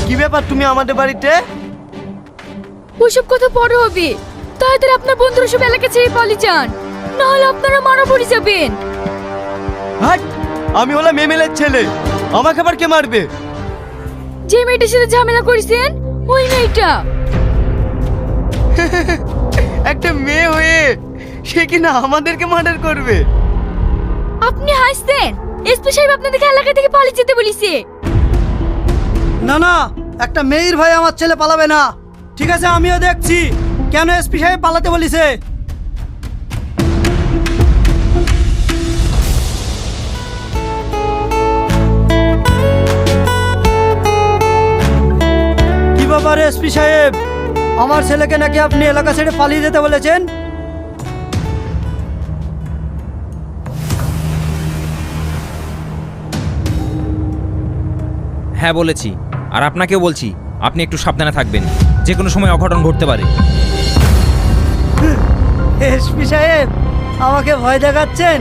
কি ব্যাপার তুমি আমাদের বাড়িতে? ওইসব কথা পরে হবে। তাড়াতাড়ি আপনার বন্ধুরা সব এলাকা ছেড়ে পালিয়ে যান, না হলে আপনারা মারা পড়ে যাবেন। হাট! আমি হলাম এমএলএর ছেলে, আমাকে আবার কে মারবে? যে মেয়েটার সাথে ঝামেলা করেছেন ওই মেয়েটা। একটা মেয়ে হয়ে সে কিনা আমাদেরকে মার্ডার করবে? আপনি হাসছেন? এসপি সাহেব আপনাদেরকে এলাকা থেকে পালিয়ে যেতে বলেছে। না না, একটা মেয়ের ভাই আমার ছেলে পালাবে না। ঠিক আছে, আমিও দেখছি কেন এসপি সাহেব পালাতে বলিছে। কি ব্যাপার এসপি সাহেব, আমার ছেলেকে নাকি আপনি এলাকা ছেড়ে পালিয়ে যেতে বলেছেন? হ্যাঁ বলেছি, আর আপনাকেও বলছি আপনি একটু সাবধানে থাকবেন, যে কোনো সময় অঘটন ঘটতে পারে। এসপি সাহেব আমাকে ভয় দেখাচ্ছেন?